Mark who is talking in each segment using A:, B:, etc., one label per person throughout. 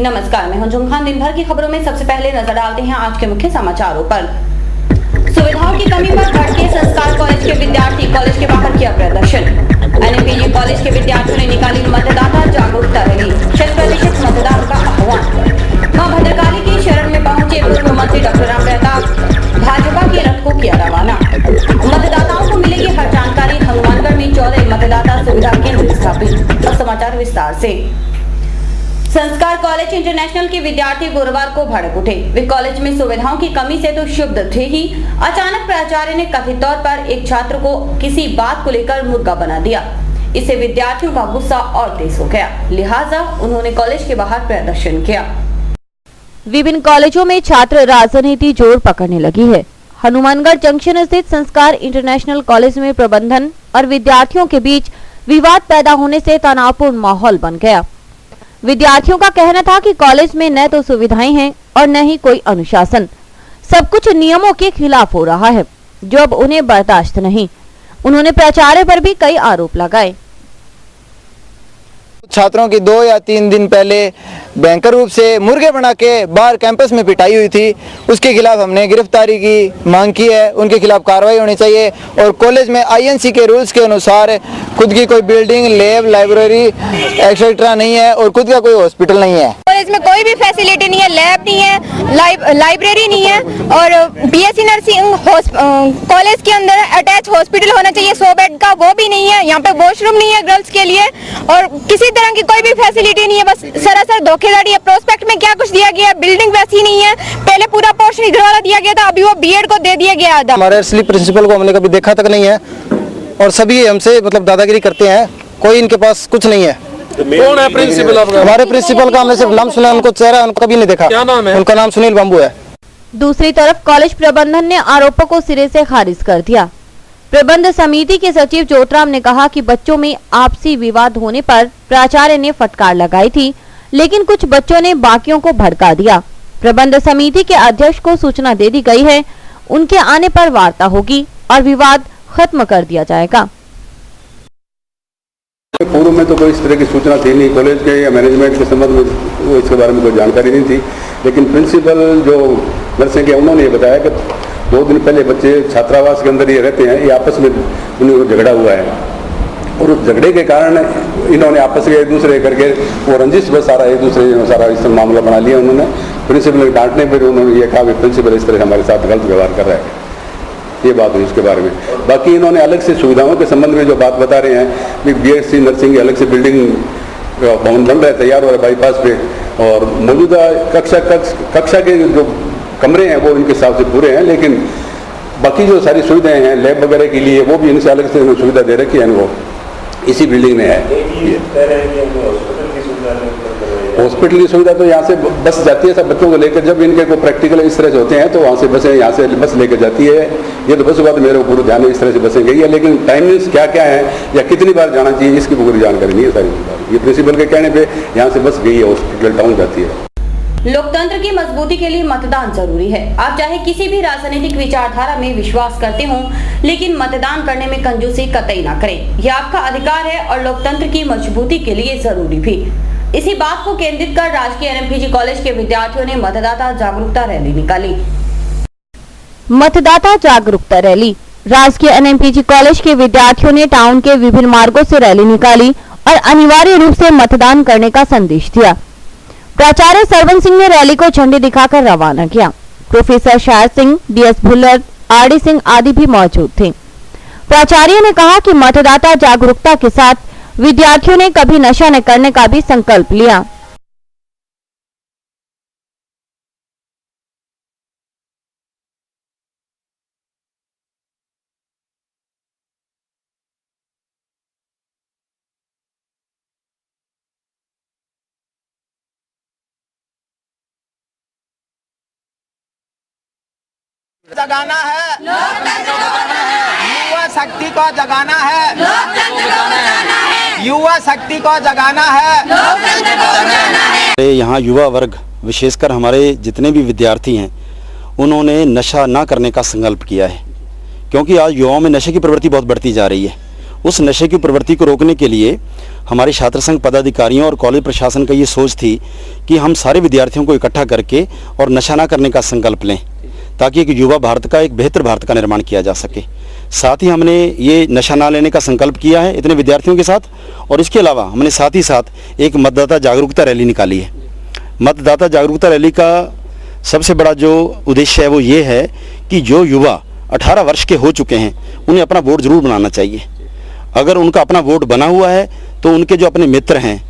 A: नमस्कार, मैं हूं जुम खान। दिन भर की खबरों में सबसे पहले नजर डालते हैं आज के मुख्य समाचारों पर। सुविधाओं की कमी पर भड़के संस्कार कॉलेज के विद्यार्थी, कॉलेज के बाहर किया प्रदर्शन। एनएमपीजी कॉलेज के विद्यार्थियों ने निकाली मतदाता जागरूकता रैली, 100% मतदान का आह्वान। मां भद्रकाली की शरण में पहुंचे पूर्व मंत्री डॉक्टर राम प्रताप, भाजपा के रथ को किया रवाना। मतदाताओं को मिलेगी हर जानकारी। हनुमानगढ़ में 14 मतदाता सुविधा केंद्र स्थापित। अब समाचार विस्तार से। संस्कार कॉलेज इंटरनेशनल के विद्यार्थी गुरुवार को भड़क उठे। वे कॉलेज में सुविधाओं की कमी से तो क्षुब्ध थे ही, अचानक प्राचार्य ने कथित तौर पर एक छात्र को किसी बात को लेकर मुर्गा बना दिया। इससे विद्यार्थियों का गुस्सा और तेज हो गया, लिहाजा उन्होंने कॉलेज के बाहर प्रदर्शन किया।
B: विभिन्न कॉलेजों में छात्र राजनीति जोर पकड़ने लगी है। हनुमानगढ़ जंक्शन स्थित संस्कार इंटरनेशनल कॉलेज में प्रबंधन और विद्यार्थियों के बीच विवाद पैदा होने से तनावपूर्ण माहौल बन गया। विद्यार्थियों का कहना था कि कॉलेज में न तो सुविधाएं हैं और न ही कोई अनुशासन, सब कुछ नियमों के खिलाफ हो रहा है, जो अब उन्हें बर्दाश्त नहीं। उन्होंने प्राचार्य पर भी कई आरोप लगाए।
C: छात्रों की 2 या 3 दिन पहले भयंकर रूप से मुर्गे बना के बाहर कैंपस में पिटाई हुई थी, उसके खिलाफ हमने गिरफ्तारी की मांग की है। उनके खिलाफ कार्रवाई होनी चाहिए और कॉलेज में आईएनसी के रूल्स के अनुसार खुद की कोई बिल्डिंग, लैब, लाइब्रेरी एक्सेट्रा नहीं है और खुद का कोई हॉस्पिटल नहीं है।
D: कॉलेज में कोई भी फैसिलिटी नहीं है, लैब नहीं है, लाइब्रेरी नहीं है और बीएससी नर्सिंग कॉलेज के अंदर अटैच हॉस्पिटल होना चाहिए 100 बेड का, वो भी नहीं है। यहाँ पे वॉशरूम नहीं है गर्ल्स के लिए और किसी तरह की कोई भी फैसिलिटी नहीं है। बस सरासर धोखेधड़ी है। प्रोस्पेक्ट में क्या कुछ दिया गया, बिल्डिंग वैसी नहीं है। पहले पूरा पोर्शन इधर वाला दिया गया था, अभी वो बीएड को दे दिया गया था।
C: हमारे असली प्रिंसिपल को हमने कभी देखा तक नहीं है और सभी हमसे दादागिरी करते हैं। कोई इनके पास कुछ नहीं है।
E: कौन है प्रिंसिपल आपका?
C: हमारे प्रिंसिपल का हमने सिर्फ नाम सुना, उनको चेहरा उनको कभी नहीं देखा।
E: क्या नाम है?
C: उनका नाम सुनील बाबू है।
B: दूसरी तरफ कॉलेज प्रबंधन ने आरोपों को सिरे से खारिज कर दिया। प्रबंध समिति के सचिव ज्योतराम ने कहा कि बच्चों में आपसी विवाद होने पर प्राचार्य ने फटकार लगाई थी, लेकिन कुछ बच्चों ने बाकियों को भड़का दिया। प्रबंध समिति के अध्यक्ष को सूचना दे दी गई है, उनके आने पर वार्ता होगी और विवाद खत्म कर दिया जाएगा।
F: पूर्व में तो कोई इस तरह की सूचना थी नहीं, कॉलेज के या मैनेजमेंट के संबंध में वो इसके बारे में कोई जानकारी नहीं थी। लेकिन प्रिंसिपल जो नर्सिंग के उन्होंने ये बताया कि 2 दिन पहले बच्चे छात्रावास के अंदर ये रहते हैं, ये आपस में उन्हें झगड़ा हुआ है और उस झगड़े के कारण इन्होंने आपस में एक दूसरे करके वो रंजिश बस एक दूसरे सारा इस मामला बना लिया। उन्होंने प्रिंसिपल के डांटने पर उन्होंने ये कहा कि प्रिंसिपल इस तरह हमारे साथ गलत व्यवहार कर रहा है, ये बात हुई उसके बारे में। बाकी इन्होंने अलग से सुविधाओं के संबंध में जो बात बता रहे हैं कि बीएससी नर्सिंग अलग से बिल्डिंग भवन बन रहा है, तैयार हो रहा है बाईपास पे और मौजूदा कक्षा के जो कमरे हैं वो इनके हिसाब से पूरे हैं, लेकिन बाकी जो सारी सुविधाएं हैं लैब वगैरह के लिए वो भी इनसे अलग से सुविधा दे रखी है, इनको इसी बिल्डिंग में है। हॉस्पिटल की सुविधा तो यहाँ से बस जाती है सब बच्चों को लेकर, जब इनके कोई प्रैक्टिकल इस तरह से होते हैं तो वहाँ से बसें यहाँ से बस लेकर जाती है। ये तो बस बात मेरे को पूरा ध्यान है, इस तरह से बसें गई है, लेकिन टाइमिंग्स क्या क्या है या कितनी बार जाना चाहिए इसकी पूरी जानकारी नहीं है सारी। ये प्रिंसिपल के कहने पे यहाँ से बस गई है, हॉस्पिटल टाउन जाती है।
A: लोकतंत्र की मजबूती के लिए मतदान जरूरी है। आप चाहे किसी भी राजनीतिक विचारधारा में विश्वास करते हो, लेकिन मतदान करने में कंजूसी कतई ना करें। यह आपका अधिकार है और लोकतंत्र की मजबूती के लिए जरूरी भी। इसी बात को केंद्रित कर राजकीय एनएमपीजी कॉलेज के विद्यार्थियों ने मतदाता जागरूकता रैली निकाली।
B: मतदाता जागरूकता रैली। राजकीय एनएमपीजी कॉलेज के विद्यार्थियों ने टाउन के विभिन्न मार्गों से रैली निकाली और अनिवार्य रूप से मतदान करने का संदेश दिया। प्राचार्य सरवन सिंह ने रैली को झंडी दिखाकर रवाना किया। प्रोफेसर शायर सिंह, डीएस भुल्लर, आरडी सिंह आदि भी मौजूद थे। प्राचार्य ने कहा कि मतदाता जागरूकता के साथ विद्यार्थियों ने कभी नशा न करने का भी संकल्प लिया।
G: जगाना है, युवा शक्ति को जगाना है, युवा शक्ति को जगाना है।
H: यहाँ युवा वर्ग विशेषकर हमारे जितने भी विद्यार्थी हैं उन्होंने नशा ना करने का संकल्प किया है, क्योंकि आज युवाओं में नशे की प्रवृत्ति बहुत बढ़ती जा रही है उस नशे की प्रवृत्ति को रोकने के लिए हमारे छात्र संघ पदाधिकारियों और कॉलेज प्रशासन का ये सोच थी कि हम सारे विद्यार्थियों को इकट्ठा करके और नशा ना करने का संकल्प लें, ताकि एक युवा भारत का, एक बेहतर भारत का निर्माण किया जा सके। साथ ही हमने ये नशा ना लेने का संकल्प किया है इतने विद्यार्थियों के साथ, और इसके अलावा हमने साथ ही साथ एक मतदाता जागरूकता रैली निकाली है। मतदाता जागरूकता रैली का सबसे बड़ा जो उद्देश्य है वो ये है कि जो युवा 18 वर्ष के हो चुके हैं उन्हें अपना वोट जरूर बनाना चाहिए। अगर उनका अपना वोट बना हुआ है तो उनके जो अपने मित्र हैं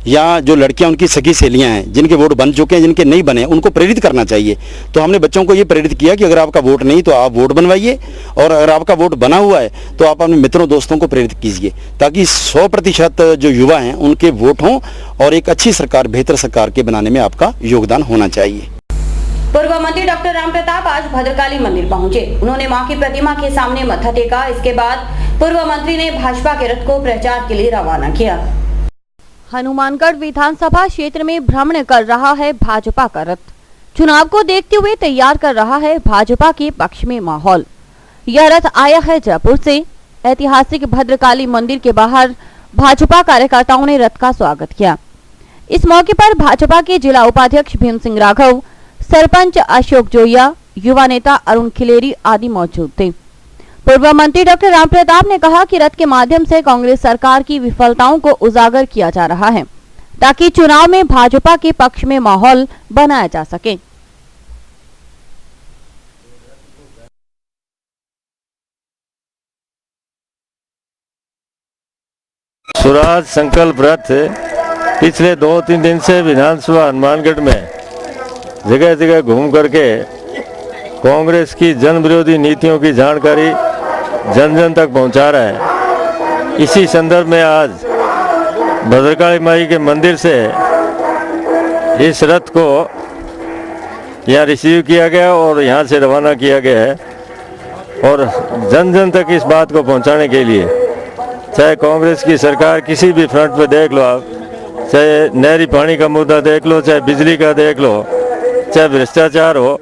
H: या जो लड़कियां उनकी सगी सहेलियां हैं जिनके वोट बन चुके हैं, जिनके नहीं बने, उनको प्रेरित करना चाहिए। तो हमने बच्चों को ये प्रेरित किया कि अगर आपका वोट नहीं तो आप वोट बनवाइए, और अगर आपका वोट बना हुआ है तो आप अपने मित्रों दोस्तों को प्रेरित कीजिए, ताकि 100% जो युवा हैं उनके वोट हों और एक अच्छी सरकार, बेहतर सरकार के बनाने में आपका योगदान होना चाहिए।
A: पूर्व मंत्री डॉक्टर राम प्रताप आज भद्रकाली मंदिर पहुंचे। उन्होंने मां की प्रतिमा के सामने मत्था टेका। इसके बाद पूर्व मंत्री ने भाजपा के रथ को प्रचार के लिए रवाना किया।
B: हनुमानगढ़ विधानसभा क्षेत्र में भ्रमण कर रहा है भाजपा का रथ। चुनाव को देखते हुए तैयार कर रहा है भाजपा के पक्ष में माहौल। यह रथ आया है जयपुर से। ऐतिहासिक भद्रकाली मंदिर के बाहर भाजपा कार्यकर्ताओं ने रथ का स्वागत किया। इस मौके पर भाजपा के जिला उपाध्यक्ष भीम सिंह राघव, सरपंच अशोक जोइया, युवा नेता अरुण खिलेरी आदि मौजूद थे। पूर्व मंत्री डॉक्टर राम प्रताप ने कहा कि रथ के माध्यम से कांग्रेस सरकार की विफलताओं को उजागर किया जा रहा है, ताकि चुनाव में भाजपा के पक्ष में माहौल बनाया जा सके।
I: स्वराज संकल्प रथ पिछले 2-3 दिन से विधानसभा हनुमानगढ़ में जगह जगह घूम करके कांग्रेस की जन विरोधी नीतियों की जानकारी जन जन तक पहुंचा रहा है। इसी संदर्भ में आज भद्रकाली माई के मंदिर से इस रथ को यहाँ रिसीव किया गया और यहाँ से रवाना किया गया है, और जन जन तक इस बात को पहुंचाने के लिए, चाहे कांग्रेस की सरकार किसी भी फ्रंट पे देख लो आप, चाहे नहरी पानी का मुद्दा देख लो, चाहे बिजली का देख लो, चाहे भ्रष्टाचार हो,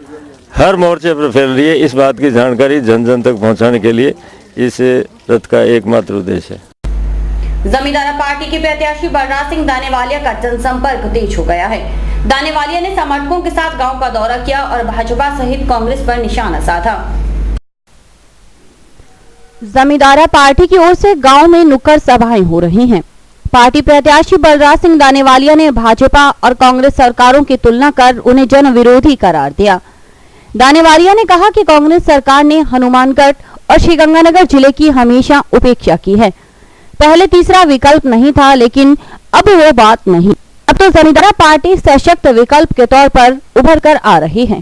I: हर मोर्चे पर फैल रही है। इस बात की जानकारी जन जन तक पहुंचाने के लिए इस रथ का एकमात्र उद्देश्य है।
A: जमींदारा पार्टी के प्रत्याशी बलराज सिंह दानेवालिया का जनसंपर्क तेज हो गया है। दानेवालिया ने समर्थकों के साथ गांव का दौरा किया और भाजपा सहित कांग्रेस पर निशाना साधा।
B: जमींदारा पार्टी की ओर से गांव में नुक्कड़ सभाएं हो रही हैं। पार्टी प्रत्याशी बलराज सिंह दानेवालिया ने भाजपा और कांग्रेस सरकारों की तुलना कर उन्हें जन विरोधी करार दिया। दानेवालिया ने कहा कि कांग्रेस सरकार ने हनुमानगढ़ और श्रीगंगानगर जिले की हमेशा उपेक्षा की है। पहले तीसरा विकल्प नहीं था, लेकिन अब वो बात नहीं। अब तो जमींदारा पार्टी सशक्त विकल्प के तौर पर उभर कर आ रही है।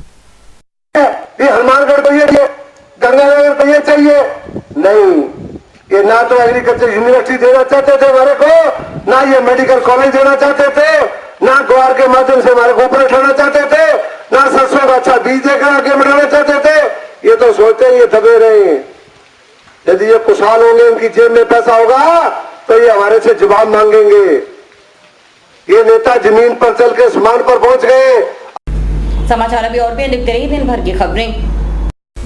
J: ये हनुमानगढ़ को ये गंगानगर को ये चाहिए नहीं, ये ना तो एग्रीकल्चर यूनिवर्सिटी देना चाहते थे हमारे को, ना ये मेडिकल कॉलेज देना चाहते थे, ना ग्वार के माध्यम से हमारे को ऊपर उठाना चाहते थे, ना सरसों का अच्छा बीज देकर आगे बढ़ाना चाहते थे। ये तो सोचते हैं ये दबे रहे हैं। यदि ये खुशहाल होंगे, उनकी जेब में पैसा होगा, तो ये हमारे से जवाब मांगेंगे। ये नेता जमीन पर चल के आसमान पर पहुंच गए।
A: समाचार अभी और भी लिखते रहिए दिन भर की खबरें।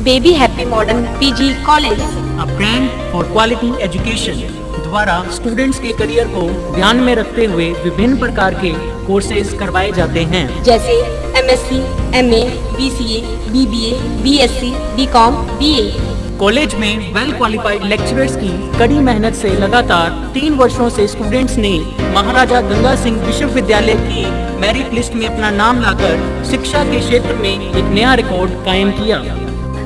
K: Baby happy modern PG college,
L: a brand for quality education द्वारा स्टूडेंट्स के करियर को ध्यान में रखते हुए विभिन्न प्रकार के कोर्सेज करवाए जाते हैं,
K: जैसे MSc, MA, BCA, BBA, BSc, BCom, BA.
L: College में वेल क्वालिफाइड लेक्चरर्स की कड़ी मेहनत से लगातार 3 वर्षों से स्टूडेंट्स ने महाराजा गंगा सिंह विश्वविद्यालय की मेरिट लिस्ट में अपना नाम लाकर शिक्षा के क्षेत्र में एक नया रिकॉर्ड कायम किया।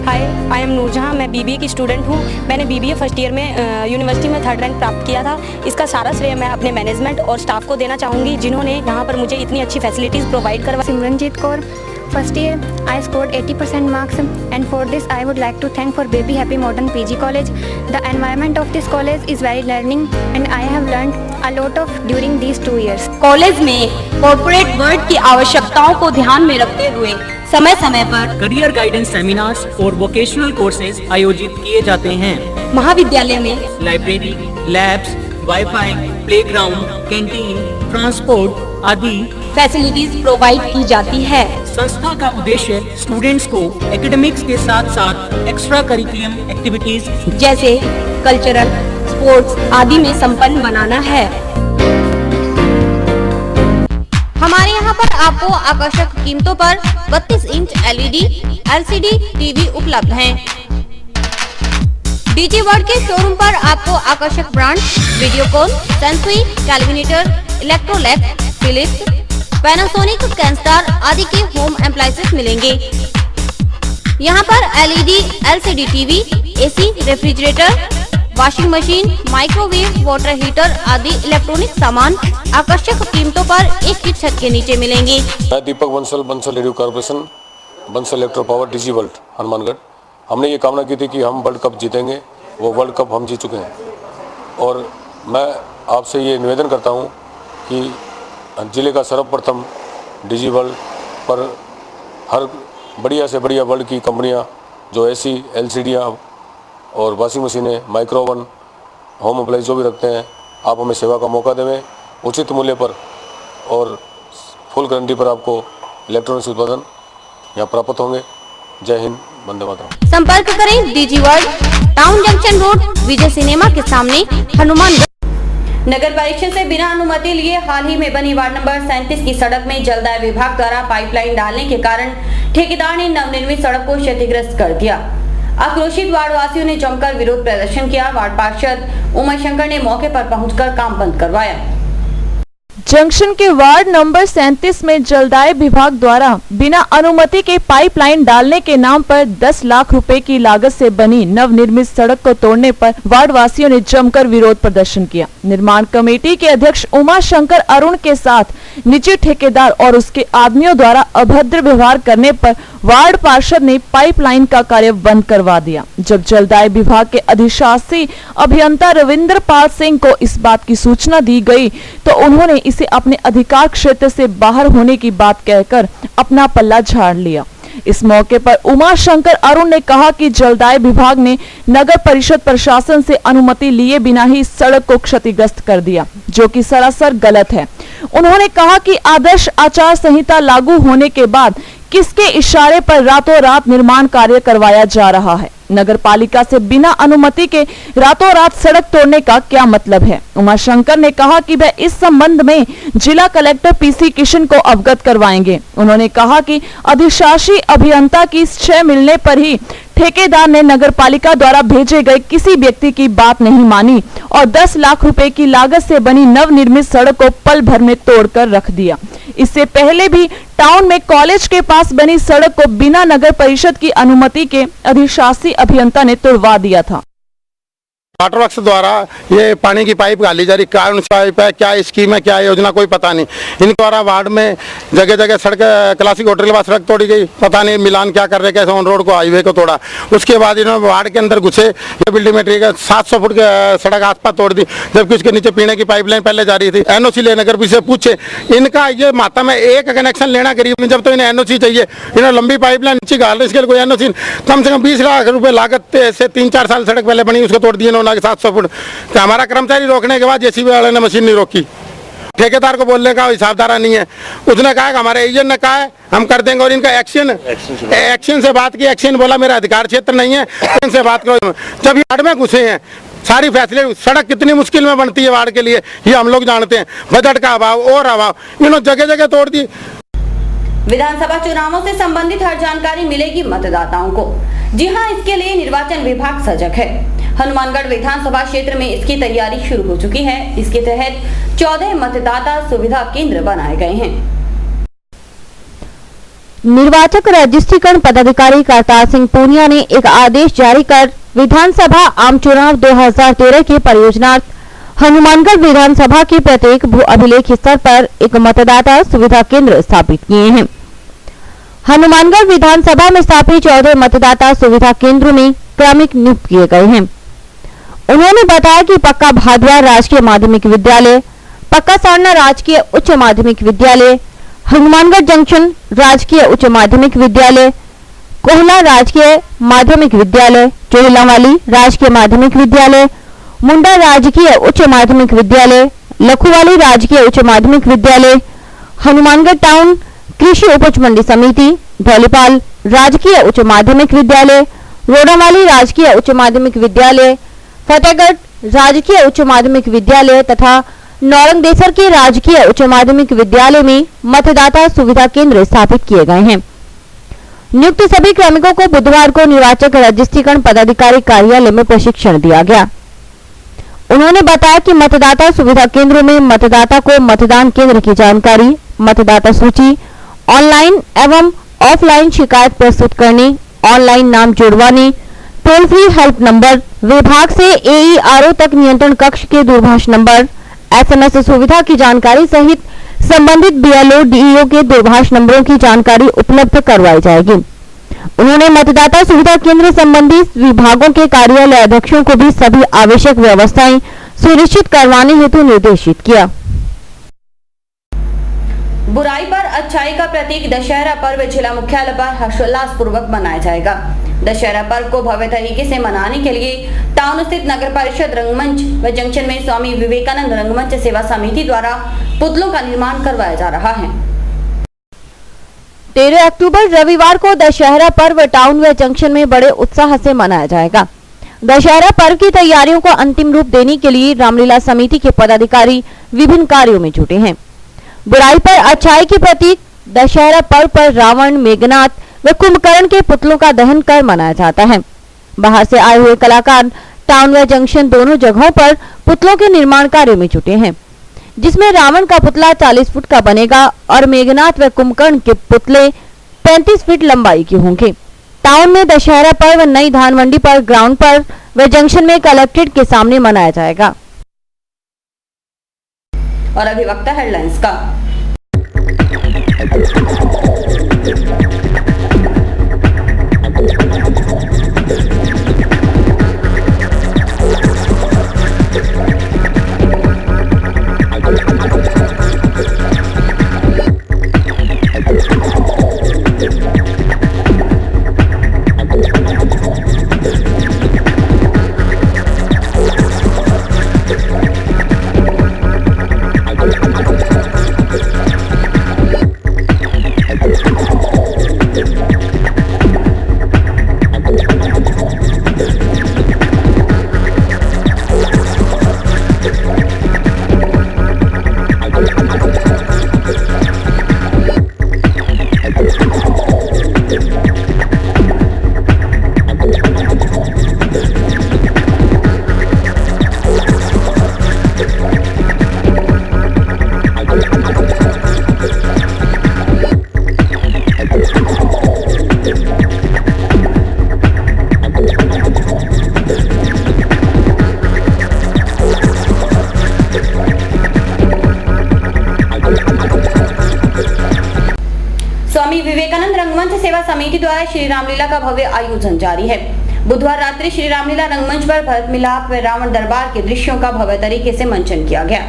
K: हाय, आई एम नूरजहां। मैं बीबीए की स्टूडेंट हूं। मैंने बीबीए फर्स्ट ईयर में यूनिवर्सिटी में 3rd रैंक प्राप्त किया था। इसका सारा श्रेय मैं अपने मैनेजमेंट और स्टाफ को देना चाहूँगी, जिन्होंने यहाँ पर मुझे इतनी अच्छी फैसिलिटीज़ प्रोवाइड करवाई।
M: Simranjeet Kaur, first year I scored 80% marks, and for this I would like to thank for Baby Happy Modern PG College. The environment of this college is very learning and I have learned a lot of during these 2 years.
K: College में corporate world की आवश्यकताओं को ध्यान में रखते हुए समय समय पर
L: करियर गाइडेंस सेमिनार्स और वोकेशनल कोर्सेज आयोजित किए जाते हैं।
K: महाविद्यालय में
L: library, labs, wifi, playground, canteen, transport आदि
K: फैसिलिटीज प्रोवाइड की जाती है।
L: संस्था का उद्देश्य स्टूडेंट्स को एकेडमिक्स के साथ साथ एक्स्ट्रा करिकुलम एक्टिविटीज
K: जैसे कल्चरल, स्पोर्ट्स आदि में संपन्न बनाना है।
B: हमारे यहाँ पर आपको आकर्षक कीमतों पर 32 इंच LED, LCD टीवी उपलब्ध हैं। डीजी वर्ल्ड के शोरूम पर आपको आकर्षक brand Videocon, Sansui, Kelvinator, Electrolux, Philips, Panasonic, Kenstar आदि के होम एप्लायंसेस मिलेंगे। यहाँ पर LED, LCD TV, AC, refrigerator, washing machine, microwave, water heater आदि इलेक्ट्रॉनिक सामान आकर्षक कीमतों पर एक ही छत के नीचे मिलेंगे।
E: मैं Deepak Bansal Radio Corporation, Bansal Electro Power, DG World, Hanumangarh. हमने ये कामना की थी कि हम वर्ल्ड कप जीतेंगे, वो वर्ल्ड कप हम जीत चुके हैं। और मैं आपसे ये निवेदन करता हूँ कि जिले का सर्वप्रथम डीजी वर्ल्ड पर हर बढ़िया से बढ़िया वर्ल्ड की कंपनियाँ जो AC, LCD और वॉशिंग मशीनें, माइक्रो ओवन, होम अप्लायंस जो भी रखते हैं, आप हमें सेवा का मौका देवें उचित मूल्य पर और फुल गारंटी पर आपको इलेक्ट्रॉनिक्स उत्पादन यहाँ प्राप्त होंगे। जय हिंद, वंदे मातरम।
B: संपर्क करें DG World, Town Junction Road, Vijay Cinema के सामने, हनुमानगढ़।
A: नगर परिषद से बिना अनुमति लिए हाल ही में बनी वार्ड नंबर 37 की सड़क में जलदाय विभाग द्वारा पाइपलाइन डालने के कारण ठेकेदार ने नवनिर्मित सड़क को क्षतिग्रस्त कर दिया। आक्रोशित वार्ड वासियों ने जमकर विरोध प्रदर्शन किया। वार्ड पार्षद उमाशंकर ने मौके पर पहुंचकर काम बंद करवाया।
N: जंक्शन के वार्ड नंबर 37 में जलदाय विभाग द्वारा बिना अनुमति के पाइपलाइन डालने के नाम पर 10 लाख रुपए की लागत से बनी नवनिर्मित सड़क को तोड़ने पर वार्ड वासियों ने जमकर विरोध प्रदर्शन किया। निर्माण कमेटी के अध्यक्ष उमाशंकर अरुण के साथ निजी ठेकेदार और उसके आदमियों द्वारा अभद्र व्यवहार करने पर वार्ड पार्षद ने पाइपलाइन का कार्य बंद करवा दिया। जब जलदाय विभाग के अधिशासी अभियंता रविंद्र पाल सिंह को इस बात की सूचना दी गई तो उन्होंने इसे अपने अधिकार क्षेत्र से बाहर होने की बात कहकर अपना पल्ला झाड़ लिया। इस मौके पर उमाशंकर अरुण ने कहा कि जलदाय विभाग ने नगर परिषद प्रशासन से अनुमति लिए बिना ही सड़क को क्षतिग्रस्त कर दिया, जो कि सरासर गलत है। उन्होंने कहा कि आदर्श आचार संहिता लागू होने के बाद किसके इशारे पर रातों रात निर्माण कार्य करवाया जा रहा है। नगर पालिका से बिना अनुमति के रातों रात सड़क तोड़ने का क्या मतलब है। उमाशंकर ने कहा कि वह इस संबंध में जिला कलेक्टर PC किशन को अवगत करवाएंगे। उन्होंने कहा कि अधिशासी अभियंता की शय मिलने पर ही ठेकेदार ने नगर पालिका द्वारा भेजे गए किसी व्यक्ति की बात नहीं मानी और 10 लाख रुपए की लागत से बनी नवनिर्मित सड़क को पल भर में तोड़कर रख दिया। इससे पहले भी टाउन में कॉलेज के पास बनी सड़क को बिना नगर परिषद की अनुमति के अधिशासी अभियंता ने तोड़वा दिया था।
J: वाटर वर्क्स द्वारा ये पानी की पाइप डाली जा रही, कौन सी पाइप है, क्या स्कीम है, क्या योजना, कोई पता नहीं। इन द्वारा वार्ड में जगह जगह सड़क, क्लासिक होटल के पास सड़क तोड़ी गई, पता नहीं मिलान क्या कर रहे, कैसे ऑन रोड को, हाईवे को तोड़ा। उसके बाद इन्होंने वार्ड के अंदर घुसे, ये बिल्डिंग में 700 फुट सड़क आसपास तोड़ दी, जबकि उसके नीचे पीने की पाइपलाइन पहले जा रही थी। NOC लेने नगर से पूछे, इनका ये माता में एक कनेक्शन लेना गरीब, जब तो इन्हें NOC चाहिए। इन्हें लंबी पाइपलाइन नीचे डाल, इसके लिए कोई NOC, कम से कम 20 लाख रुपए लागत से 3-4 साल सड़क पहले बनी, उसको तोड़ दिए 700 फुट। तो हमारा कर्मचारी रोकने के बाद JCB वाले ने मशीन नहीं रोकी। ठेकेदार को बोलने का हिसाबधारा नहीं है। उसने कहा कि हमारे एजेंट ने कहा है हम कर देंगे, और इनका एक्शन से बात की। एक्शन बोला मेरा अधिकार क्षेत्र नहीं है, एक्शन से बात करो। जब ये वार्ड में घुसे हैं, सारी फैसिलिटी, सड़क कितनी मुश्किल में बनती है वार्ड के लिए ये हम लोग जानते हैं। बजट का अभाव और अभाव, इन्होंने जगह जगह तोड़ दी।
A: विधानसभा चुनावों से संबंधित हर जानकारी मिलेगी मतदाताओं को। जी हां, इसके लिए निर्वाचन विभाग सजग है। हनुमानगढ़ विधानसभा क्षेत्र में इसकी तैयारी शुरू हो चुकी है। इसके तहत 14 मतदाता सुविधा केंद्र बनाए गए हैं।
B: निर्वाचक रजिस्ट्रीकरण पदाधिकारी करतार सिंह पूनिया ने एक आदेश जारी कर विधानसभा आम चुनाव 2013 के परियोजनार्थ हनुमानगढ़ विधानसभा के प्रत्येक भू अभिलेख स्तर पर एक मतदाता सुविधा केंद्र स्थापित किए हैं। हनुमानगढ़ विधानसभा में स्थापित 14 मतदाता सुविधा केंद्रों में क्रमिक नियुक्त किए गए हैं। उन्होंने बताया कि पक्का भादवा राजकीय माध्यमिक विद्यालय, पक्का सारना राजकीय उच्च माध्यमिक विद्यालय, हनुमानगढ़ जंक्शन राजकीय उच्च माध्यमिक विद्यालय, कोहला राजकीय माध्यमिक विद्यालय, चोहिलावाली राजकीय माध्यमिक विद्यालय, मुंडा राजकीय उच्च माध्यमिक विद्यालय, लखुवाली राजकीय उच्च माध्यमिक विद्यालय, हनुमानगढ़ टाउन कृषि उपज मंडी समिति, धौलीपाल राजकीय उच्च माध्यमिक विद्यालय, रोडावाली राजकीय उच्च माध्यमिक विद्यालय, फतेहगढ़ राजकीय उच्च माध्यमिक विद्यालय तथा नौरंगदेसर के राजकीय उच्च माध्यमिक विद्यालय में मतदाता सुविधा केंद्र स्थापित किए गए हैं। नियुक्त सभी क्रमिकों को बुधवार को निर्वाचक रजिस्ट्रीकरण पदाधिकारी कार्यालय में प्रशिक्षण दिया गया। उन्होंने बताया कि मतदाता सुविधा केंद्रों में मतदाता को मतदान केंद्र की जानकारी, मतदाता सूची, ऑनलाइन एवं ऑफलाइन शिकायत प्रस्तुत करने, ऑनलाइन नाम जुड़वाने, टोल फ्री हेल्प नंबर, विभाग से AERO तक नियंत्रण कक्ष के दूरभाष नंबर, SMS सुविधा की जानकारी सहित संबंधित BLO, DEO के दूरभाष नंबरों की जानकारी उपलब्ध करवाई जाएगी। उन्होंने मतदाता सुविधा केंद्र संबंधी विभागों के कार्यालय अध्यक्षों को भी सभी आवश्यक व्यवस्थाएं सुनिश्चित करवाने हेतु निर्देशित किया।
A: बुराई पर अच्छाई का प्रतीक दशहरा पर्व जिला मुख्यालय पर हर्षोल्लास पूर्वक मनाया जाएगा। दशहरा पर्व को भव्य तरीके से मनाने के लिए टाउन स्थित नगर परिषद रंगमंच व जंक्शन में स्वामी विवेकानंद रंगमंच सेवा समिति द्वारा पुतलों का निर्माण करवाया जा रहा है।
B: 13 अक्टूबर रविवार को दशहरा पर्व टाउन व जंक्शन में बड़े उत्साह से मनाया जाएगा। दशहरा पर्व की तैयारियों को अंतिम रूप देने के लिए रामलीला समिति के पदाधिकारी विभिन्न कार्यों में जुटे हैं। बुराई पर अच्छाई के प्रतीक दशहरा पर्व पर रावण, मेघनाथ व कुंभकर्ण के पुतलों का दहन कर मनाया जाता है। बाहर से आए हुए कलाकार टाउन व जंक्शन दोनों जगहों पर पुतलों के निर्माण कार्य में जुटे हैं, जिसमें रावण का पुतला 40 फुट का बनेगा और मेघनाथ व कुंभकर्ण के पुतले 35 फीट लंबाई के होंगे। टाउन में दशहरा पर्व नई धान मंडी पर ग्राउंड पर व जंक्शन में कलेक्ट्रेट के सामने मनाया जाएगा।
A: और अभी वक्त है हेडलाइंस का। स्वामी विवेकानंद रंगमंच सेवा समिति द्वारा श्री रामलीला का भव्य आयोजन जारी है। बुधवार रात्रि श्री रामलीला रंगमंच पर भरत मिलाप व रावण दरबार के दृश्यों का भव्य तरीके से मंचन किया गया।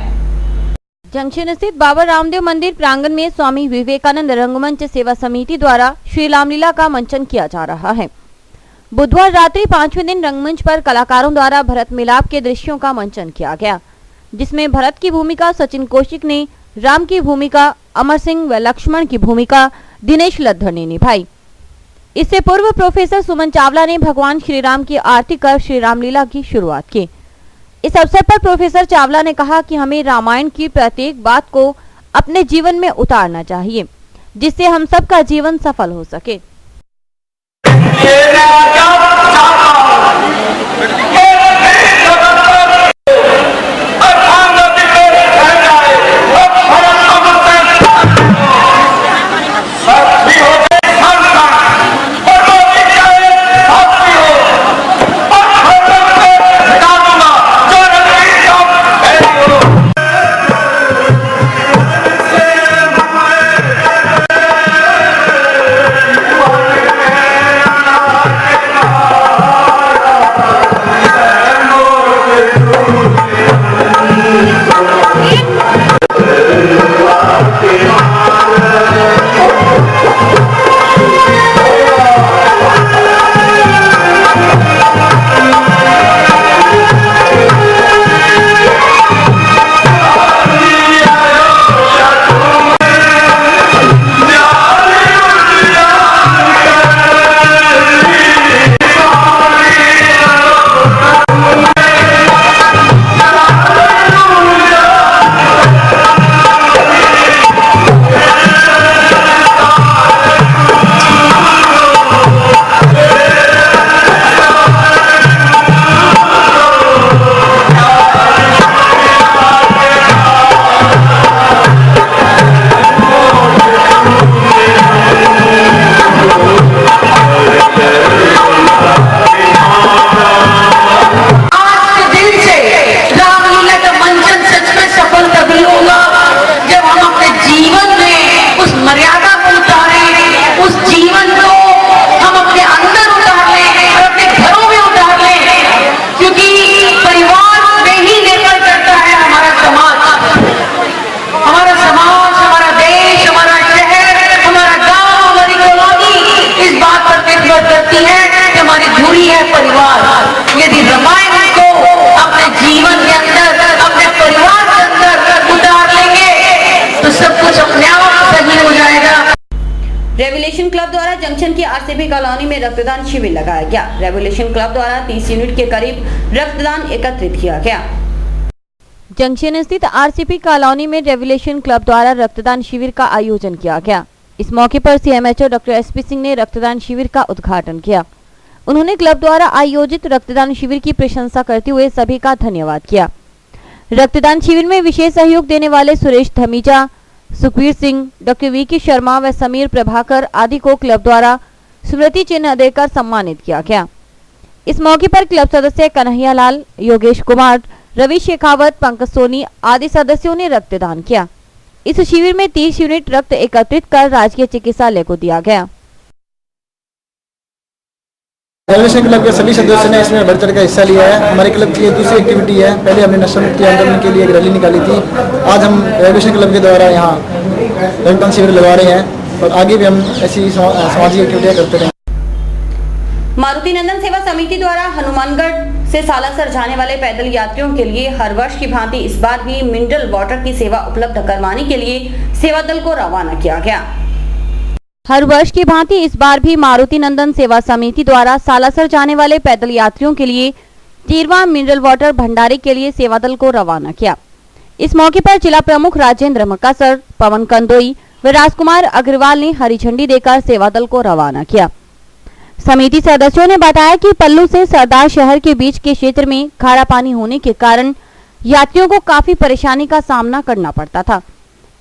B: जंक्शन स्थित बाबा रामदेव मंदिर प्रांगण में स्वामी विवेकानंद रंगमंच सेवा समिति द्वारा श्री रामलीला का मंचन किया जा रहा है। बुधवार रात्रि 5वें दिन रंगमंच पर कलाकारों द्वारा भरत मिलाप के दृश्यों का मंचन किया गया, जिसमें भरत की भूमिका सचिन कौशिक ने, राम की भूमिका अमर सिंह व लक्ष्मण की भूमिका दिनेश लद्दर ने निभाई। इससे पूर्व प्रोफेसर सुमन चावला ने भगवान श्री राम की आरती कर श्री रामलीला की शुरुआत की। इस अवसर पर प्रोफेसर चावला ने कहा कि हमें रामायण की प्रत्येक बात को अपने जीवन में उतारना चाहिए, जिससे हम सबका जीवन सफल हो सके।
A: रेवोल्यूशन क्लब द्वारा जंक्शन की आरसीपी कॉलोनी में रक्तदान शिविर लगाया गया। रेवोल्यूशन क्लब द्वारा 30 यूनिट के करीब रक्तदान एकत्रित किया गया।
B: जंक्शन स्थित आरसीपी कॉलोनी में रेवोल्यूशन क्लब द्वारा रक्तदान शिविर का आयोजन किया गया। इस मौके पर सीएमएचओ डॉक्टर एसपी सिंह ने रक्तदान शिविर का उद्घाटन किया। उन्होंने क्लब द्वारा आयोजित रक्तदान शिविर की प्रशंसा करते हुए सभी का धन्यवाद किया। रक्तदान शिविर में विशेष सहयोग देने वाले सुरेश धमीजा, सुखबीर सिंह, डॉक्टर वी के शर्मा व समीर प्रभाकर आदि को क्लब द्वारा स्मृति चिन्ह देकर सम्मानित किया गया। इस मौके पर क्लब सदस्य कन्हैया लाल, योगेश कुमार, रवि शेखावत, पंकज सोनी आदि सदस्यों ने रक्तदान किया। इस शिविर में 30 यूनिट रक्त एकत्रित कर राजकीय चिकित्सालय को दिया गया।
O: रेवोल्यूशन क्लब के सभी सदस्यों ने इसमें बढ़ चढ़ का हिस्सा लिया है। हमारे क्लब की ये दूसरी एक्टिविटी है। पहले हमने नशा मुक्ति आंदोलन के लिए एक रैली निकाली थी। आज हम रेवोल्यूशन क्लब के द्वारा यहाँ रक्तदान शिविर लगा रहे हैं और आगे भी हम ऐसी सामाजिक एक्टिविटियाँ करते रहेंगे।
A: मारुति नंदन सेवा समिति द्वारा हनुमानगढ़ से सालासर जाने वाले पैदल यात्रियों के लिए हर वर्ष की भांति इस बार भी मिनरल वाटर की सेवा उपलब्ध करवाने के लिए सेवा दल को रवाना किया गया।
B: हर वर्ष की भांति इस बार भी मारुति नंदन सेवा समिति द्वारा सालासर जाने वाले पैदल यात्रियों के लिए 13वां मिनरल वाटर भंडारे के लिए सेवा दल को रवाना किया। इस मौके पर जिला प्रमुख राजेंद्र मकासर, पवन कंदोई व राजकुमार अग्रवाल ने हरी झंडी देकर सेवा दल को रवाना किया। समिति सदस्यों ने बताया कि पल्लू से सरदार शहर के बीच के क्षेत्र में खारा पानी होने के कारण यात्रियों को काफी परेशानी का सामना करना पड़ता था।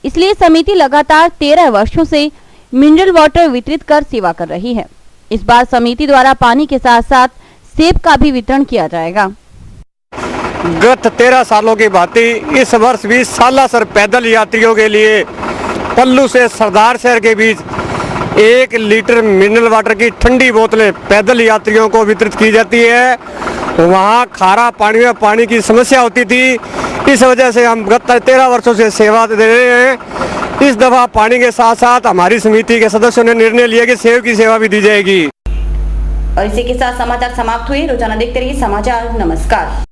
B: इसलिए समिति लगातार 13 वर्षों से मिनरल वाटर वितरित कर सेवा कर रही है। इस बार समिति द्वारा पानी के साथ साथ सेब का भी वितरण किया जाएगा।
P: गत 13 सालों की भांति इस वर्ष भी सालासर पैदल यात्रियों के लिए पल्लू से सरदार शहर के बीच 1 लीटर मिनरल वाटर की ठंडी बोतलें पैदल यात्रियों को वितरित की जाती है। वहाँ खारा पानी में पानी की समस्या होती थी। इस वजह से हम गत 13 वर्षों से सेवा दे रहे हैं। इस दफा पानी के साथ साथ हमारी समिति के सदस्यों ने निर्णय लिया कि सेब की सेवा भी दी जाएगी।
A: और इसी के साथ समाचार समाप्त हुए। रोजाना देखते रहिए समाचार। नमस्कार।